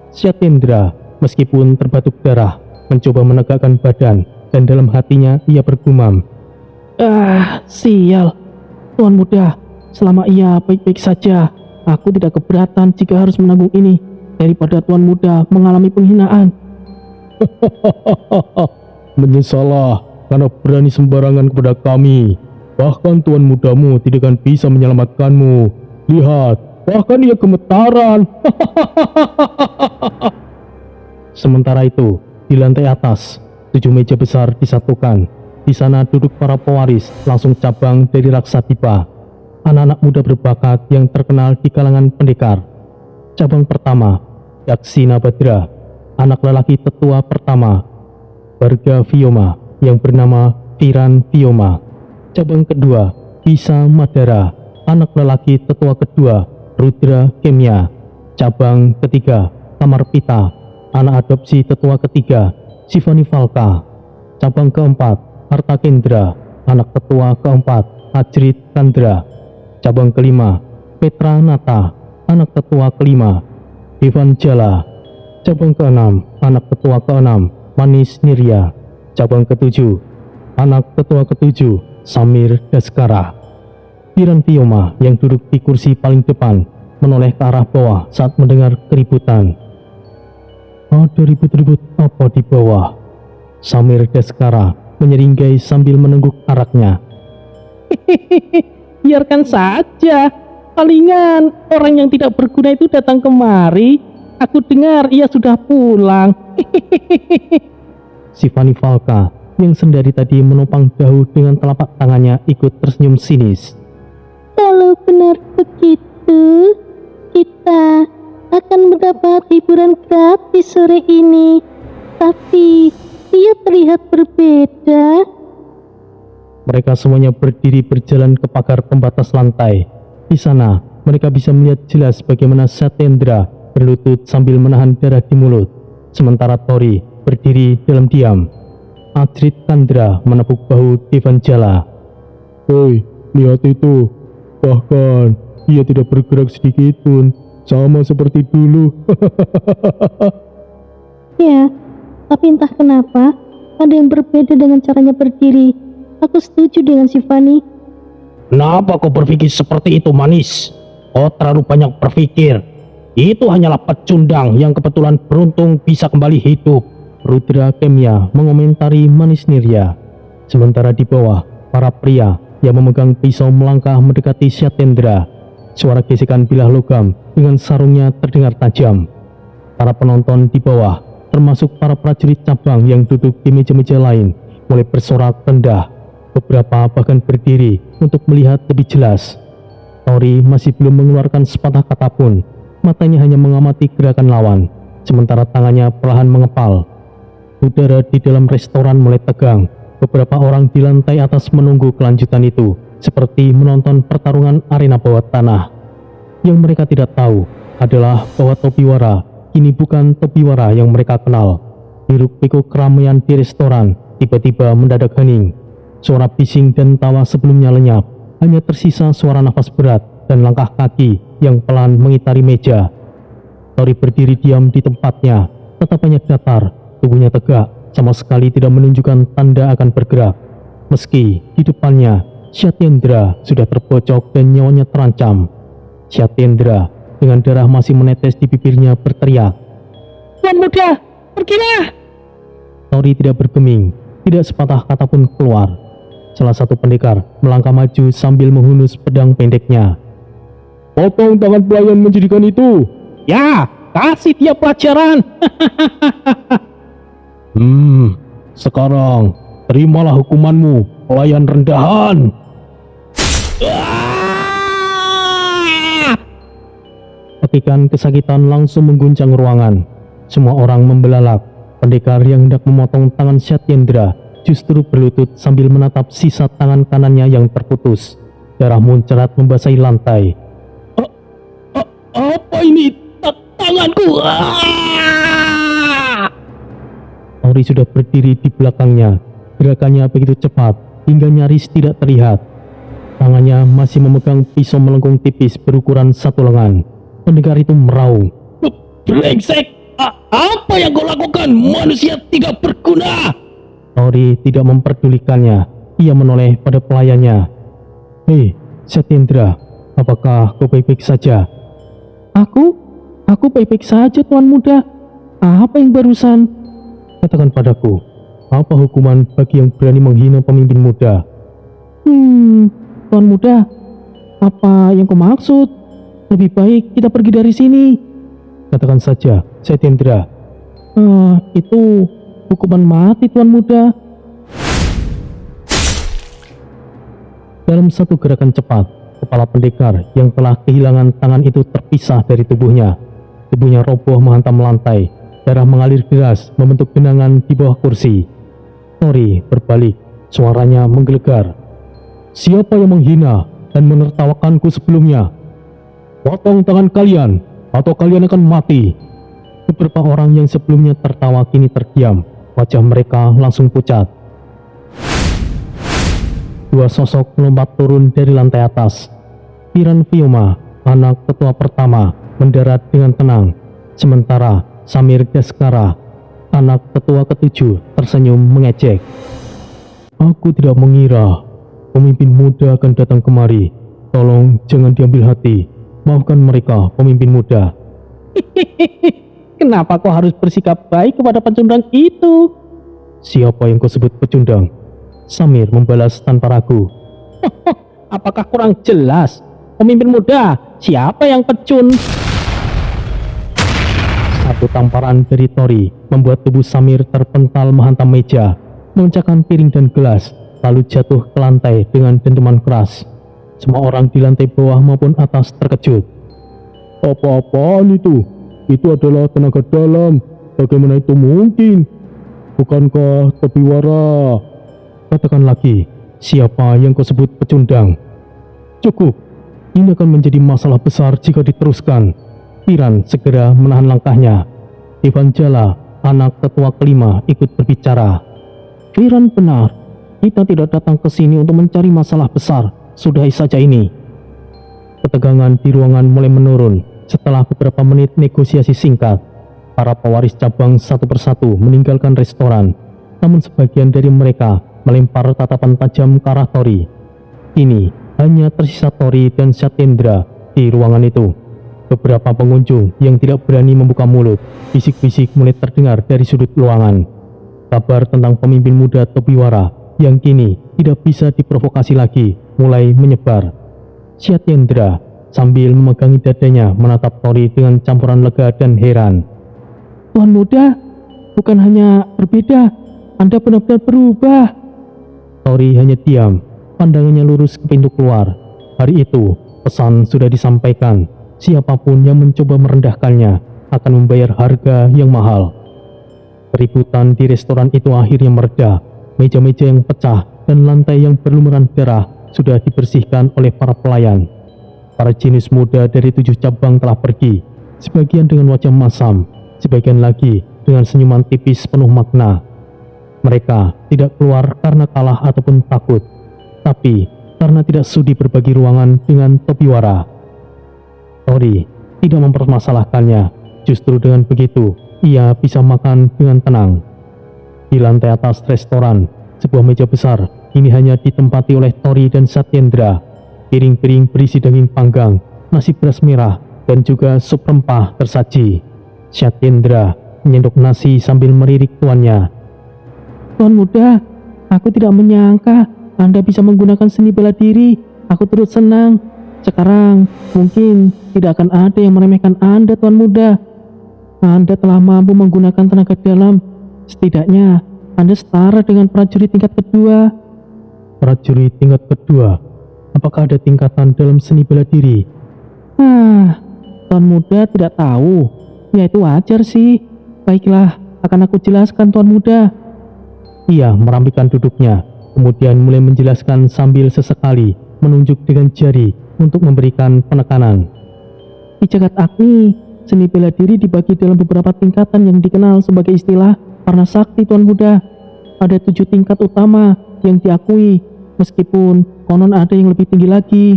Satyendra meskipun terbatuk darah, mencoba menegakkan badan, dan dalam hatinya ia bergumam. Sial. Tuan Muda, selama ia baik-baik saja, aku tidak keberatan jika harus menanggung ini, daripada Tuan Muda mengalami penghinaan. Menyesalah karena berani sembarangan kepada kami. Bahkan Tuan Mudamu tidak akan bisa menyelamatkanmu. Lihat, bahkan ia gemetaran. Sementara itu, di lantai atas, 7 meja besar disatukan. Di sana duduk para pewaris langsung cabang dari Raksadipa. anak-anak muda berbakat yang terkenal di kalangan pendekar. Cabang pertama, Yaksina Badra, anak lelaki tetua pertama, Barga Vioma yang bernama Viran Vioma. Cabang kedua, Bisa Madara, anak lelaki tetua kedua, Rudra Kemya. Cabang ketiga, Kamarpita, anak adopsi tetua ketiga, Sivani Falka. Cabang keempat, Harta Kendra, anak tetua keempat, Ajrit Kandra. Cabang kelima, Petra Nata, anak tetua kelima, Devan Jala. Cabang keenam, anak tetua keenam, Manis Nirya. Cabang ketujuh, anak tetua ketujuh, Samir Daskara. Viran Vioma yang duduk di kursi paling depan menoleh ke arah bawah saat mendengar keributan. Ada ribut-ribut apa di bawah? Samir Daskara menyeringai sambil menengguk araknya. Biarkan saja. Palingan orang yang tidak berguna itu datang kemari. Aku dengar ia sudah pulang. Sivani Falka yang sendiri tadi menopang dahu dengan telapak tangannya ikut tersenyum sinis. Kalau benar begitu, kita akan mendapat hiburan gratis sore ini. Tapi dia terlihat berbeda. Mereka semuanya berdiri berjalan ke pagar pembatas lantai. Di sana, mereka bisa melihat jelas bagaimana Satyendra berlutut sambil menahan darah di mulut. Sementara Tori berdiri dalam diam. Ajrit Kandra menepuk bahu Devan Jala. Hei, lihat itu. Bahkan, ia tidak bergerak sedikit pun. Sama seperti dulu. Ya, tapi entah kenapa, ada yang berbeda dengan caranya berdiri. Aku setuju dengan Sivani. Kenapa kau berpikir seperti itu, Manis? Kau terlalu banyak berpikir. Itu hanyalah pecundang yang kebetulan beruntung bisa kembali hidup. Rudra Kemya mengomentari Manis Nirya. Sementara di bawah, para pria yang memegang pisau melangkah mendekati Satyendra. Suara gesekan bilah logam dengan sarungnya terdengar tajam. Para penonton di bawah, termasuk para prajurit cabang yang duduk di meja-meja lain, mulai bersorak rendah. Beberapa bahkan berdiri untuk melihat lebih jelas. Tori masih belum mengeluarkan sepatah kata pun. Matanya hanya mengamati gerakan lawan, sementara tangannya perlahan mengepal. Udara di dalam restoran mulai tegang. Beberapa orang di lantai atas menunggu kelanjutan itu, seperti menonton pertarungan arena bawah tanah. Yang mereka tidak tahu adalah bahwa Tobiwara kini bukan Tobiwara yang mereka kenal. Hiruk-pikuk keramaian di restoran tiba-tiba mendadak hening. Suara bising dan tawa sebelumnya lenyap. Hanya tersisa suara nafas berat dan langkah kaki yang pelan mengitari meja. Tori berdiri diam di tempatnya, tatapannya datar, tubuhnya tegak, sama sekali tidak menunjukkan tanda akan bergerak. Meski di depannya, Satyendra sudah terbocok dan nyawanya terancam. Satyendra dengan darah masih menetes di bibirnya berteriak. Tuan muda, pergilah! Tori tidak bergeming, tidak sepatah kata pun keluar. Salah satu pendekar melangkah maju sambil menghunus pedang pendeknya. Potong tangan pelayan menjadikan itu. Ya, kasih dia pelajaran. Sekarang terimalah hukumanmu, pelayan rendahan. Petikan kesakitan langsung mengguncang ruangan. Semua orang membelalak. Pendekar yang hendak memotong tangan Satyendra justru berlutut sambil menatap sisa tangan kanannya yang terputus. Darah muncrat membasahi lantai. Apa ini? Tanganku! Tori sudah berdiri di belakangnya. Gerakannya begitu cepat hingga nyaris tidak terlihat. Tangannya masih memegang pisau melengkung tipis berukuran satu lengan. Pendekar itu meraung. Brengsek! Apa yang kau lakukan? Manusia tidak berguna! Tori tidak memperdulikannya. Ia menoleh pada pelayannya. Hei, Satyendra, apakah kau baik-baik saja? Aku baik-baik saja, Tuan Muda. Apa yang barusan? Katakan padaku, apa hukuman bagi yang berani menghina pemimpin muda? Tuan Muda, apa yang kau maksud? Lebih baik kita pergi dari sini. Katakan saja, Satyendra. Itu hukuman mati, Tuan Muda. Dalam satu gerakan cepat, Kepala pendekar yang telah kehilangan tangan itu terpisah dari tubuhnya. Tubuhnya roboh menghantam lantai. Darah mengalir deras membentuk genangan di bawah kursi. Tori berbalik, suaranya menggelegar. "Siapa yang menghina dan menertawakanku sebelumnya? Potong tangan kalian, atau kalian akan mati." Beberapa orang yang sebelumnya tertawa kini terdiam. Wajah mereka langsung pucat. Dua sosok melompat turun dari lantai atas. Piran Vyoma, anak tetua pertama, mendarat dengan tenang. Sementara Samir Daskara, anak tetua ketujuh, tersenyum mengejek. "Aku tidak mengira pemimpin muda akan datang kemari. Tolong jangan diambil hati. Maafkan mereka, pemimpin muda." Kenapa kau harus bersikap baik kepada pecundang itu? "Siapa yang kau sebut pecundang?" Samir membalas tanpa ragu. Apakah kurang jelas? Pemimpin muda, siapa yang pecun? Satu tamparan dari Tori membuat tubuh Samir terpental menghantam meja, memecahkan piring dan gelas, lalu jatuh ke lantai dengan dentuman keras. Semua orang di lantai bawah maupun atas terkejut. "Apa-apaan itu? Itu adalah tenaga dalam. Bagaimana itu mungkin? Bukankah Tobiwara?" "Katakan lagi, siapa yang kau sebut pecundang?" "Cukup, ini akan menjadi masalah besar jika diteruskan." Piran segera menahan langkahnya. Devanjala, anak tetua kelima, ikut berbicara. Piran benar, kita tidak datang ke sini untuk mencari masalah besar. Sudahi saja ini. Ketegangan di ruangan mulai menurun. Setelah beberapa menit negosiasi singkat, para pewaris cabang satu persatu meninggalkan restoran. Namun sebagian dari mereka melempar tatapan tajam ke arah Tori. Kini hanya tersisa Tori dan Satyendra di ruangan itu. Beberapa pengunjung yang tidak berani membuka mulut, bisik-bisik mulai terdengar dari sudut ruangan. Kabar tentang pemimpin muda Tobiwara yang kini tidak bisa diprovokasi lagi mulai menyebar. Satyendra sambil memegangi dadanya menatap Tori dengan campuran lega dan heran. Tuan muda, bukan hanya berbeda, Anda benar-benar berubah. Tori hanya diam, pandangannya lurus ke pintu keluar. Hari itu, pesan sudah disampaikan. Siapapun yang mencoba merendahkannya akan membayar harga yang mahal. Keributan di restoran itu akhirnya mereda. Meja-meja yang pecah dan lantai yang berlumuran darah sudah dibersihkan oleh para pelayan. Para jenius muda dari 7 cabang telah pergi, sebagian dengan wajah masam, sebagian lagi dengan senyuman tipis penuh makna. Mereka tidak keluar karena kalah ataupun takut, tapi karena tidak sudi berbagi ruangan dengan Tobiwara. Tori tidak mempermasalahkannya, justru dengan begitu ia bisa makan dengan tenang. Di lantai atas restoran, sebuah meja besar ini hanya ditempati oleh Tori dan Satyendra. Piring-piring berisi daging panggang, nasi beras merah, dan juga sup rempah tersaji. Satyendra menyendok nasi sambil melirik tuannya. Tuan muda, aku tidak menyangka Anda bisa menggunakan seni bela diri. Aku turut senang. Sekarang mungkin tidak akan ada yang meremehkan Anda, Tuan muda. Anda telah mampu menggunakan tenaga dalam. Setidaknya Anda setara dengan prajurit tingkat kedua. Prajurit tingkat kedua? Apakah ada tingkatan dalam seni bela diri? Tuan muda tidak tahu. Ya itu wajar sih. Baiklah, akan aku jelaskan Tuan muda. Ia merampikan duduknya, kemudian mulai menjelaskan sambil sesekali menunjuk dengan jari untuk memberikan penekanan. Di jagat Agni, seni bela diri dibagi dalam beberapa tingkatan yang dikenal sebagai istilah Parna Sakti, Tuan muda. Ada 7 tingkat utama yang diakui, meskipun konon ada yang lebih tinggi lagi.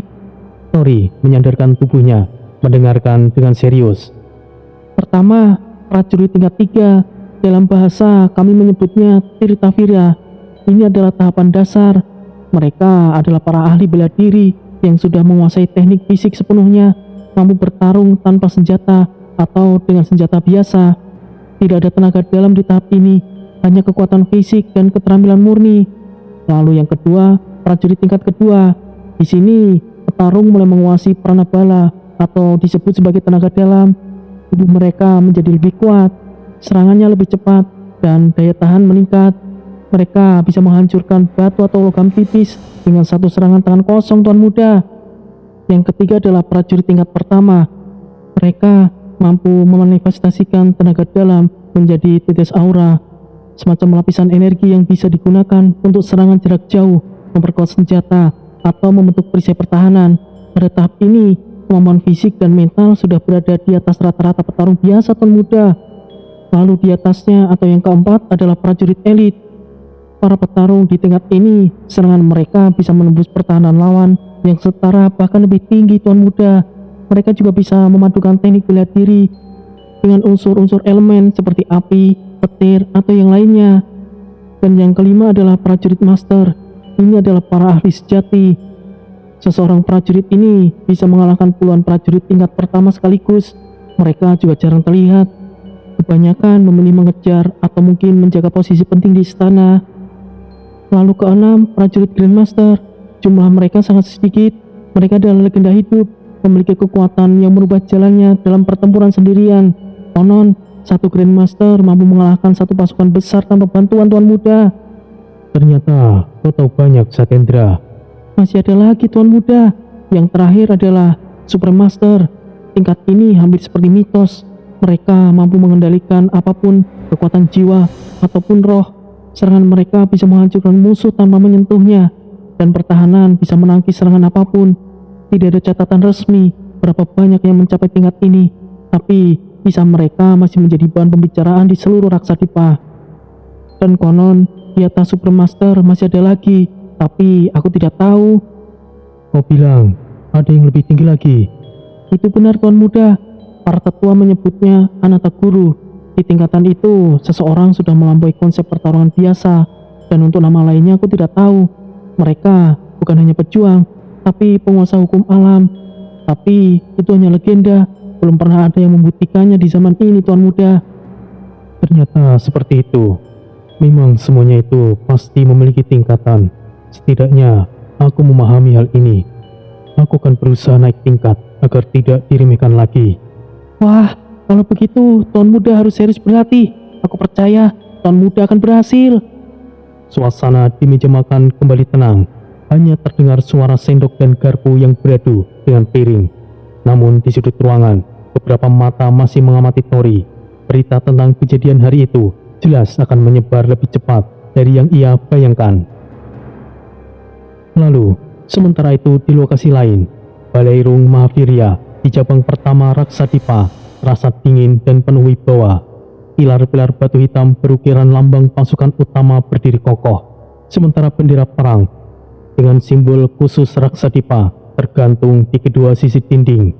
Tori menyandarkan tubuhnya, mendengarkan dengan serius. Pertama, prajurit tingkat 3. Dalam bahasa kami menyebutnya Tirtavira. Ini adalah tahapan dasar. Mereka adalah para ahli bela diri yang sudah menguasai teknik fisik sepenuhnya, mampu bertarung tanpa senjata atau dengan senjata biasa. Tidak ada tenaga dalam di tahap ini, hanya kekuatan fisik dan keterampilan murni. Lalu yang kedua, prajurit tingkat kedua. Di sini, petarung mulai menguasai pranabala atau disebut sebagai tenaga dalam. Tubuh mereka menjadi lebih kuat, serangannya lebih cepat, dan daya tahan meningkat. Mereka bisa menghancurkan batu atau logam tipis dengan satu serangan tangan kosong, Tuan muda. Yang ketiga adalah prajurit tingkat pertama. Mereka mampu memanifestasikan tenaga dalam menjadi tetes aura, semacam lapisan energi yang bisa digunakan untuk serangan jarak jauh, memperkuat senjata, atau membentuk perisai pertahanan. Pada tahap ini, kemampuan fisik dan mental sudah berada di atas rata-rata petarung biasa Tuan Muda. Lalu di atasnya atau yang keempat adalah prajurit elit. Para petarung di tingkat ini, serangan mereka bisa menembus pertahanan lawan yang setara bahkan lebih tinggi Tuan Muda. Mereka juga bisa memadukan teknik bela diri dengan unsur-unsur elemen seperti api, petir, atau yang lainnya. Dan yang kelima adalah prajurit master. Ini adalah para ahli sejati. Seseorang prajurit ini bisa mengalahkan puluhan prajurit tingkat pertama sekaligus. Mereka juga jarang terlihat. Kebanyakan memilih mengejar atau mungkin menjaga posisi penting di istana. Lalu keenam, prajurit Grandmaster. Jumlah mereka sangat sedikit. Mereka adalah legenda hidup, memiliki kekuatan yang merubah jalannya dalam pertempuran sendirian. Konon, satu Grandmaster mampu mengalahkan satu pasukan besar tanpa bantuan Tuan Muda. Ternyata kau tahu banyak, Satendra. Masih ada lagi Tuan Muda. Yang terakhir adalah Supreme Master. Tingkat ini hampir seperti mitos. Mereka mampu mengendalikan apapun, kekuatan jiwa ataupun roh. Serangan mereka bisa menghancurkan musuh tanpa menyentuhnya, dan pertahanan bisa menangkis serangan apapun. Tidak ada catatan resmi berapa banyak yang mencapai tingkat ini, tapi kisah mereka masih menjadi bahan pembicaraan di seluruh Raksadipa. Dan konon, di atas Supreme Master masih ada lagi, tapi aku tidak tahu. Kau bilang ada yang lebih tinggi lagi. Itu benar Tuan Muda. Para tetua menyebutnya Anata Guru. Di tingkatan itu, seseorang sudah melampaui konsep pertarungan biasa. Dan untuk nama lainnya aku tidak tahu. Mereka bukan hanya pejuang, tapi penguasa hukum alam. Tapi itu hanya legenda. Belum pernah ada yang membuktikannya di zaman ini Tuan Muda. Ternyata seperti itu. Memang semuanya itu pasti memiliki tingkatan. Setidaknya aku memahami hal ini. Aku akan berusaha naik tingkat agar tidak diremehkan lagi. Wah, kalau begitu Tuan Muda harus serius berlatih. Aku percaya Tuan Muda akan berhasil. Suasana di meja makan kembali tenang. Hanya terdengar suara sendok dan garpu yang beradu dengan piring. Namun di sudut ruangan, beberapa mata masih mengamati Tori. Berita tentang kejadian hari itu jelas akan menyebar lebih cepat dari yang ia bayangkan. Lalu, sementara itu di lokasi lain, Balairung Mahavirya di cabang pertama Raksadipa terasa dingin dan penuh wibawa. Pilar-pilar batu hitam berukiran lambang pasukan utama berdiri kokoh, sementara bendera perang dengan simbol khusus Raksadipa tergantung di kedua sisi dinding.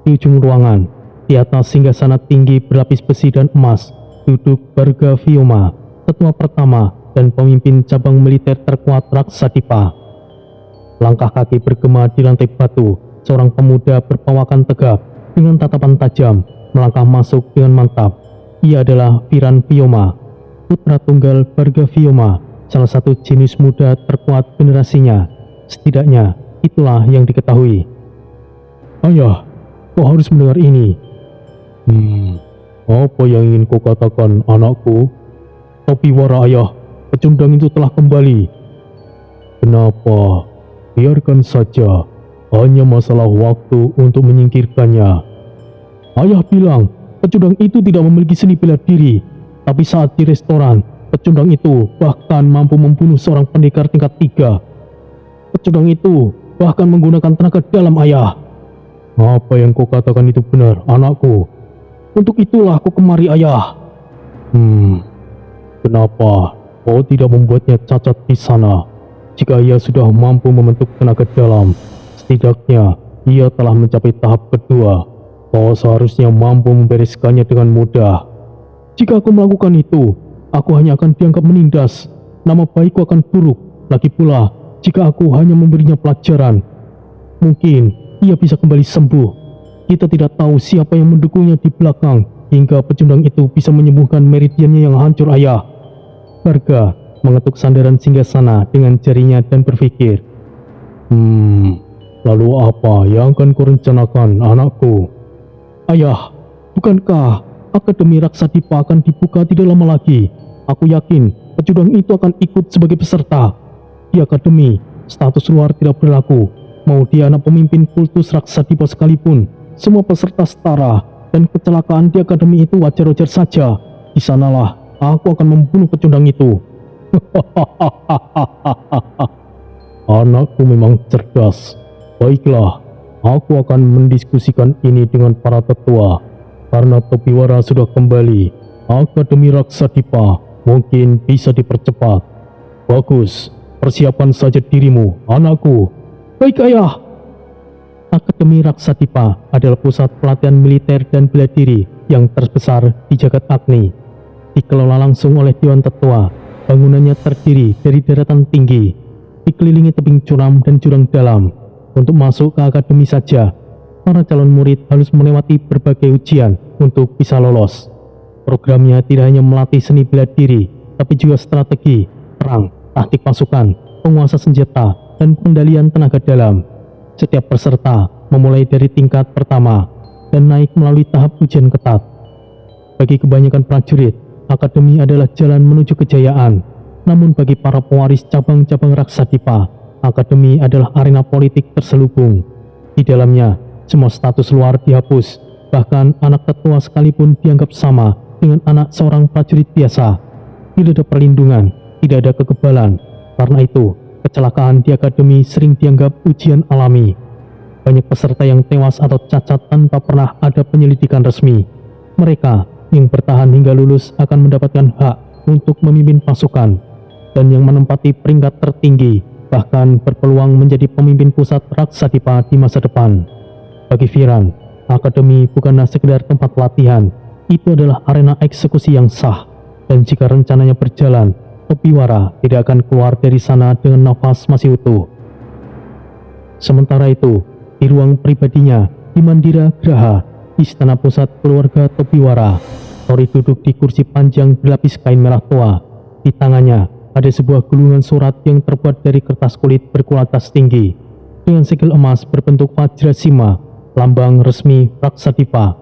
Di ujung ruangan, di atas singgasana tinggi berlapis besi dan emas, duduk Barga Vyoma, tetua pertama dan pemimpin cabang militer terkuat Raksadipa. Langkah kaki bergema di lantai batu. Seorang pemuda berpawakan tegap dengan tatapan tajam melangkah masuk dengan mantap. Ia adalah Viran Vyoma, putra tunggal Barga Vyoma, salah satu jenius muda terkuat generasinya. Setidaknya itulah yang diketahui. Ayah, kau harus mendengar ini. Apa yang ingin kau katakan, anakku? Topi wara ayah, pecundang itu telah kembali. Kenapa? Biarkan saja. Hanya masalah waktu untuk menyingkirkannya. Ayah bilang, pecundang itu tidak memiliki seni bela diri. Tapi saat di restoran, pecundang itu bahkan mampu membunuh seorang pendekar tingkat 3. Pecundang itu bahkan menggunakan tenaga dalam ayah. Apa yang kau katakan itu benar, anakku. Untuk itulah aku kemari, ayah. Kenapa kau tidak membuatnya cacat di sana? Jika ia sudah mampu membentuk tenaga dalam, setidaknya ia telah mencapai tahap kedua. Kau seharusnya mampu membereskannya dengan mudah. Jika aku melakukan itu, aku hanya akan dianggap menindas. Nama baikku akan buruk. Lagi pula, jika aku hanya memberinya pelajaran, mungkin ia bisa kembali sembuh. Kita tidak tahu siapa yang mendukungnya di belakang, hingga pecundang itu bisa menyembuhkan meridiannya yang hancur, ayah. Barga mengetuk sandaran singgasana dengan jarinya dan berpikir. Lalu apa yang akan kau rencanakan, anakku? Ayah, bukankah Akademi Raksadipa akan dibuka tidak lama lagi? Aku yakin pecundang itu akan ikut sebagai peserta. Di akademi, status luar tidak berlaku. mau dia anak pemimpin kultus Raksadipa sekalipun, semua peserta setara, dan kecelakaan di akademi itu wajar-wajar saja. Di sanalah aku akan membunuh pecundang itu. Anakku memang cerdas. Baiklah, aku akan mendiskusikan ini dengan para tetua. Karena Topiwara sudah kembali, Akademi Raksadipa mungkin bisa dipercepat. Bagus, persiapkan saja dirimu, anakku. Baik, Ayah. Akademi Raksadipa adalah pusat pelatihan militer dan bela diri yang terbesar di jagat Agni. Dikelola langsung oleh Dewan Tetua. Bangunannya terdiri dari daratan tinggi, dikelilingi tebing curam dan jurang dalam. Untuk masuk ke akademi saja, para calon murid harus melewati berbagai ujian untuk bisa lolos. Programnya tidak hanya melatih seni bela diri, tapi juga strategi, perang, taktik pasukan, penguasa senjata, dan pengendalian tenaga dalam. Setiap peserta memulai dari tingkat pertama dan naik melalui tahap ujian ketat. Bagi kebanyakan prajurit, akademi adalah jalan menuju kejayaan. Namun bagi para pewaris cabang-cabang Raksadipa, akademi adalah arena politik terselubung. Di dalamnya, semua status luar dihapus, bahkan anak tetua sekalipun dianggap sama dengan anak seorang prajurit biasa. Tidak ada perlindungan, tidak ada kekebalan. Karena itu, kecelakaan di akademi sering dianggap ujian alami. Banyak peserta yang tewas atau cacat tanpa pernah ada penyelidikan resmi. Mereka yang bertahan hingga lulus akan mendapatkan hak untuk memimpin pasukan, dan yang menempati peringkat tertinggi bahkan berpeluang menjadi pemimpin pusat Raksadipa di masa depan. Bagi Viran, akademi bukanlah sekedar tempat latihan, itu adalah arena eksekusi yang sah, dan jika rencananya berjalan, Topiwara tidak akan keluar dari sana dengan nafas masih utuh. Sementara itu, di ruang pribadinya di Mandira Graha, istana pusat keluarga Topiwara, Tori duduk di kursi panjang berlapis kain merah tua. Di tangannya ada sebuah gulungan surat yang terbuat dari kertas kulit berkualitas tinggi dengan segel emas berbentuk Vajrasima, lambang resmi Raksadipa.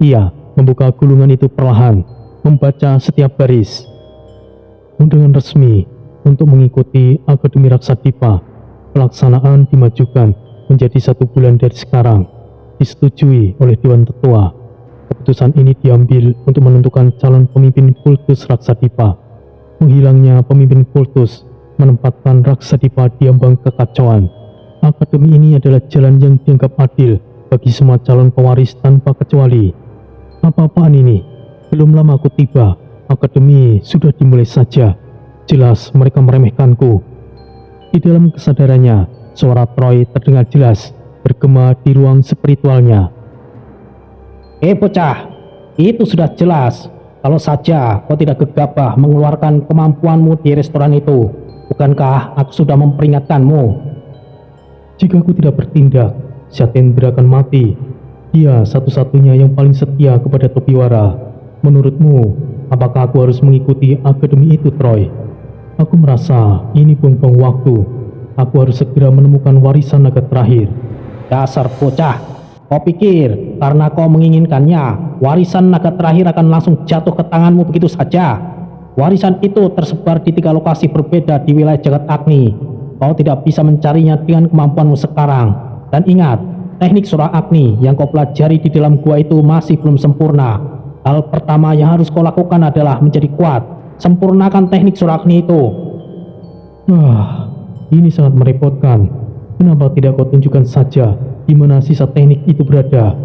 Ia membuka gulungan itu perlahan, membaca setiap baris. Undangan resmi untuk mengikuti Akademi Raksadipa. Pelaksanaan dimajukan menjadi 1 bulan dari sekarang. Disetujui oleh Dewan Tetua. Keputusan ini diambil untuk menentukan calon pemimpin kultus Raksadipa. Menghilangnya pemimpin kultus menempatkan Raksadipa di ambang kekacauan. Akademi ini adalah jalan yang dianggap adil bagi semua calon pewaris tanpa kecuali. Apa-apaan ini? Belum lama aku tiba, akademi sudah dimulai saja. Jelas mereka meremehkanku. Di dalam kesadarannya, suara Troy terdengar jelas, bergema di ruang spiritualnya. Bocah, itu sudah jelas. Kalau saja kau tidak gegabah mengeluarkan kemampuanmu di restoran itu, bukankah aku sudah memperingatkanmu? Jika aku tidak bertindak, Syatendra akan mati. Dia satu-satunya yang paling setia kepada Topiwara. Menurutmu, apakah aku harus mengikuti akademi itu, Troy? Aku merasa ini buang-buang waktu. Aku harus segera menemukan warisan naga terakhir. Dasar bocah, kau pikir karena kau menginginkannya, warisan naga terakhir akan langsung jatuh ke tanganmu begitu saja? Warisan itu tersebar di 3 lokasi berbeda di wilayah jagat Agni. Kau tidak bisa mencarinya dengan kemampuanmu sekarang. Dan ingat, teknik surah Agni yang kau pelajari di dalam gua itu masih belum sempurna. Hal pertama yang harus kau lakukan adalah menjadi kuat. Sempurnakan teknik surah Agni itu. Ini sangat merepotkan. Kenapa tidak kau tunjukkan saja di mana sisa teknik itu berada?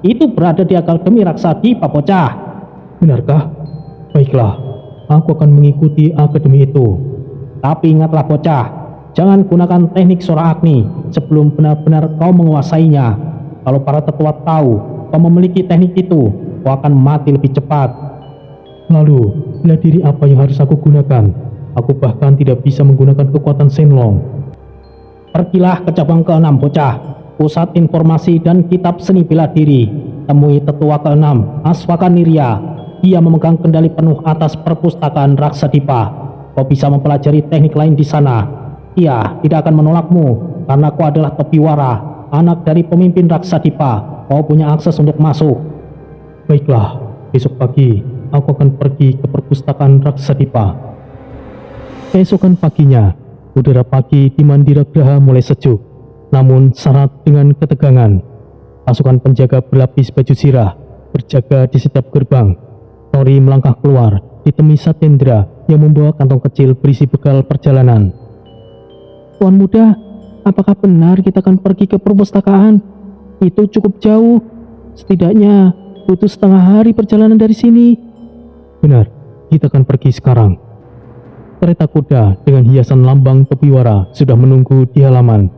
Itu berada di Akademi Raksadipa, bocah. Benarkah? Baiklah, aku akan mengikuti akademi itu. Tapi ingatlah bocah, jangan gunakan teknik surah Agni sebelum benar-benar kau menguasainya. Kalau para tetua tahu kau memiliki teknik itu, kau akan mati lebih cepat. Lalu, bela diri apa yang harus aku gunakan? Aku bahkan tidak bisa menggunakan kekuatan Shenlong. Pergilah ke cabang ke-6, bocah. Pusat Informasi dan Kitab Seni Bela Diri. Temui tetua ke-6, Aswaka Nirya. Dia memegang kendali penuh atas perpustakaan Raksadipa. Kau bisa mempelajari teknik lain di sana. Ia tidak akan menolakmu, karena kau adalah Topiwara, anak dari pemimpin Raksadipa. Kau punya akses untuk masuk. Baiklah, besok pagi aku akan pergi ke perpustakaan Raksadipa. Keesokan paginya, Udara pagi di Mandira Graha mulai sejuk, namun syarat dengan ketegangan. Pasukan penjaga berlapis baju sirah berjaga di setiap gerbang. Tori melangkah keluar, ditemui Satyendra yang membawa kantong kecil berisi bekal perjalanan. Tuan muda, apakah benar kita akan pergi ke perpustakaan? Itu cukup jauh. Setidaknya butuh setengah hari perjalanan dari sini. Benar, kita akan pergi sekarang. Kereta kuda dengan hiasan lambang Topiwara sudah menunggu di halaman.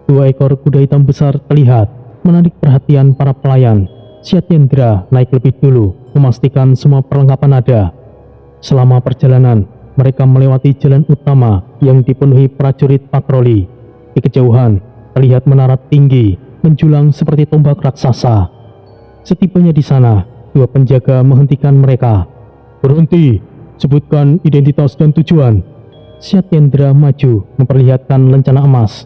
2 ekor kuda hitam besar terlihat, menarik perhatian para pelayan. Satyendra naik lebih dulu, memastikan semua perlengkapan ada. Selama perjalanan, mereka melewati jalan utama yang dipenuhi prajurit patroli. Di kejauhan, terlihat menara tinggi, menjulang seperti tombak raksasa. Setibanya di sana, 2 penjaga menghentikan mereka. Berhenti, sebutkan identitas dan tujuan. Satyendra maju, memperlihatkan lencana emas.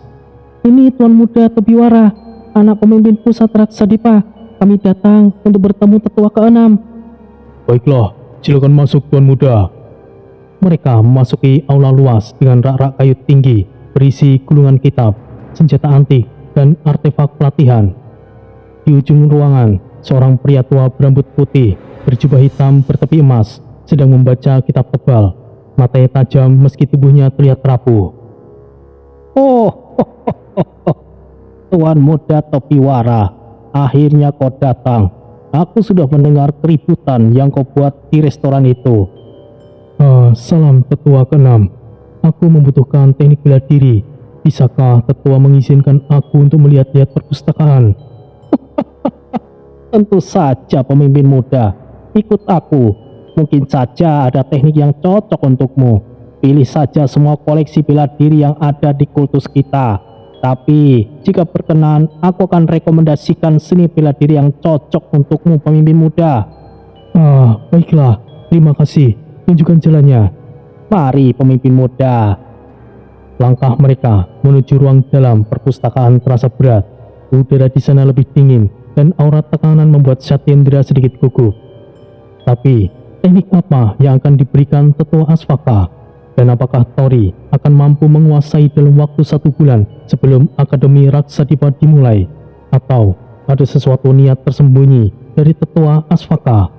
Ini Tuan Muda Topiwara, anak pemimpin pusat Raksadipa. Kami datang untuk bertemu tetua ke-6. Baiklah, silakan masuk Tuan Muda. Mereka memasuki aula luas dengan rak-rak kayu tinggi berisi gulungan kitab, senjata antik, dan artefak pelatihan. Di ujung ruangan, seorang pria tua berambut putih, berjubah hitam bertepi emas, sedang membaca kitab tebal. Matanya tajam meski tubuhnya terlihat rapuh. Oh, Tuan Muda Topiwara, akhirnya kau datang. Aku sudah mendengar keributan yang kau buat di restoran itu. Salam tetua ke-6. Aku membutuhkan teknik bela diri. Bisakah tetua mengizinkan aku untuk melihat-lihat perpustakaan? Tentu saja pemimpin muda, ikut aku. Mungkin saja ada teknik yang cocok untukmu. Pilih saja semua koleksi bela diri yang ada di kultus kita. Tapi jika berkenan, aku akan rekomendasikan seni bela diri yang cocok untukmu pemimpin muda. Baiklah, terima kasih. Tunjukkan jalannya. Mari pemimpin muda. Langkah mereka menuju ruang dalam perpustakaan terasa berat. Udara di sana lebih dingin dan aura tekanan membuat Satyendra sedikit gugup. Tapi teknik apa yang akan diberikan tetua Asvaka? Dan apakah Tori akan mampu menguasai dalam waktu 1 bulan sebelum Akademi Raksadipa dimulai? Atau ada sesuatu niat tersembunyi dari tetua Asvaka?